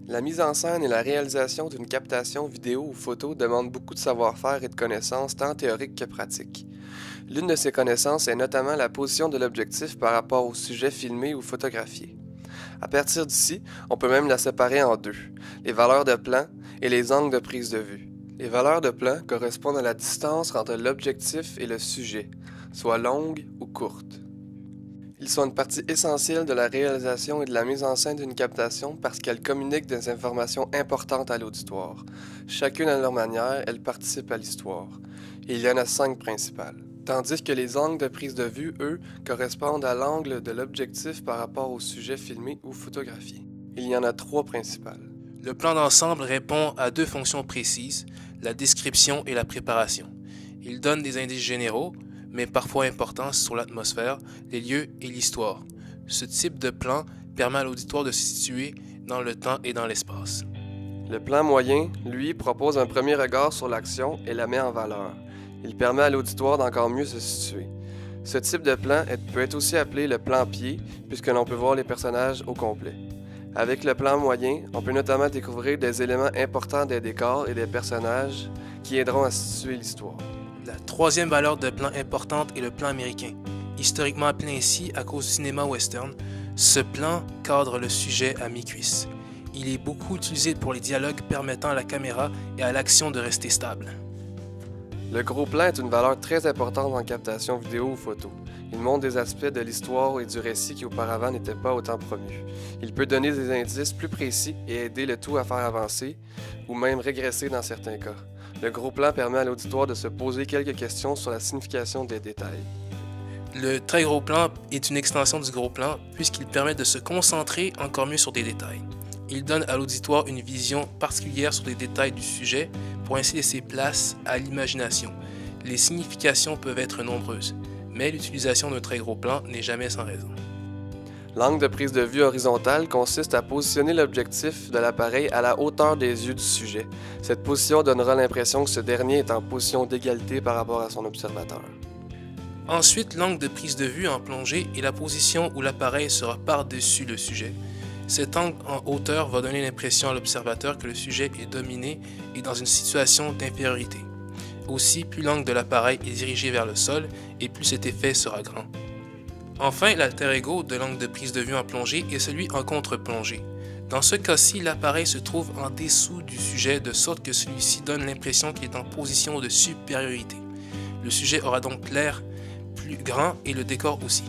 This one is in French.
La mise en scène et la réalisation d'une captation vidéo ou photo demandent beaucoup de savoir-faire et de connaissances tant théoriques que pratiques. L'une de ces connaissances est notamment la position de l'objectif par rapport au sujet filmé ou photographié. À partir d'ici, on peut même la séparer en deux, les valeurs de plan et les angles de prise de vue. Les valeurs de plan correspondent à la distance entre l'objectif et le sujet, soit longue ou courte. Ils sont une partie essentielle de la réalisation et de la mise en scène d'une captation parce qu'elles communiquent des informations importantes à l'auditoire. Chacune à leur manière, elles participent à l'histoire. Et il y en a 5 principales. Tandis que les angles de prise de vue, eux, correspondent à l'angle de l'objectif par rapport au sujet filmé ou photographié. Il y en a 3 principales. Le plan d'ensemble répond à deux fonctions précises, la description et la préparation. Il donne des indices généraux, mais parfois importants sur l'atmosphère, les lieux et l'histoire. Ce type de plan permet à l'auditoire de se situer dans le temps et dans l'espace. Le plan moyen, lui, propose un premier regard sur l'action et la met en valeur. Il permet à l'auditoire d'encore mieux se situer. Ce type de plan peut être aussi appelé le plan pied, puisque l'on peut voir les personnages au complet. Avec le plan moyen, on peut notamment découvrir des éléments importants des décors et des personnages qui aideront à situer l'histoire. La troisième valeur de plan importante est le plan américain. Historiquement appelé ainsi à cause du cinéma western, ce plan cadre le sujet à mi-cuisse. Il est beaucoup utilisé pour les dialogues permettant à la caméra et à l'action de rester stable. Le gros plan est une valeur très importante en captation vidéo ou photo. Il montre des aspects de l'histoire et du récit qui auparavant n'étaient pas autant promus. Il peut donner des indices plus précis et aider le tout à faire avancer ou même régresser dans certains cas. Le gros plan permet à l'auditoire de se poser quelques questions sur la signification des détails. Le très gros plan est une extension du gros plan puisqu'il permet de se concentrer encore mieux sur des détails. Il donne à l'auditoire une vision particulière sur les détails du sujet pour ainsi laisser place à l'imagination. Les significations peuvent être nombreuses, mais l'utilisation d'un très gros plan n'est jamais sans raison. L'angle de prise de vue horizontale consiste à positionner l'objectif de l'appareil à la hauteur des yeux du sujet. Cette position donnera l'impression que ce dernier est en position d'égalité par rapport à son observateur. Ensuite, l'angle de prise de vue en plongée est la position où l'appareil sera par-dessus le sujet. Cet angle en hauteur va donner l'impression à l'observateur que le sujet est dominé et dans une situation d'infériorité. Aussi, plus l'angle de l'appareil est dirigé vers le sol et plus cet effet sera grand. Enfin, l'alter ego de l'angle de prise de vue en plongée est celui en contre-plongée. Dans ce cas-ci, l'appareil se trouve en dessous du sujet de sorte que celui-ci donne l'impression qu'il est en position de supériorité. Le sujet aura donc l'air plus grand et le décor aussi.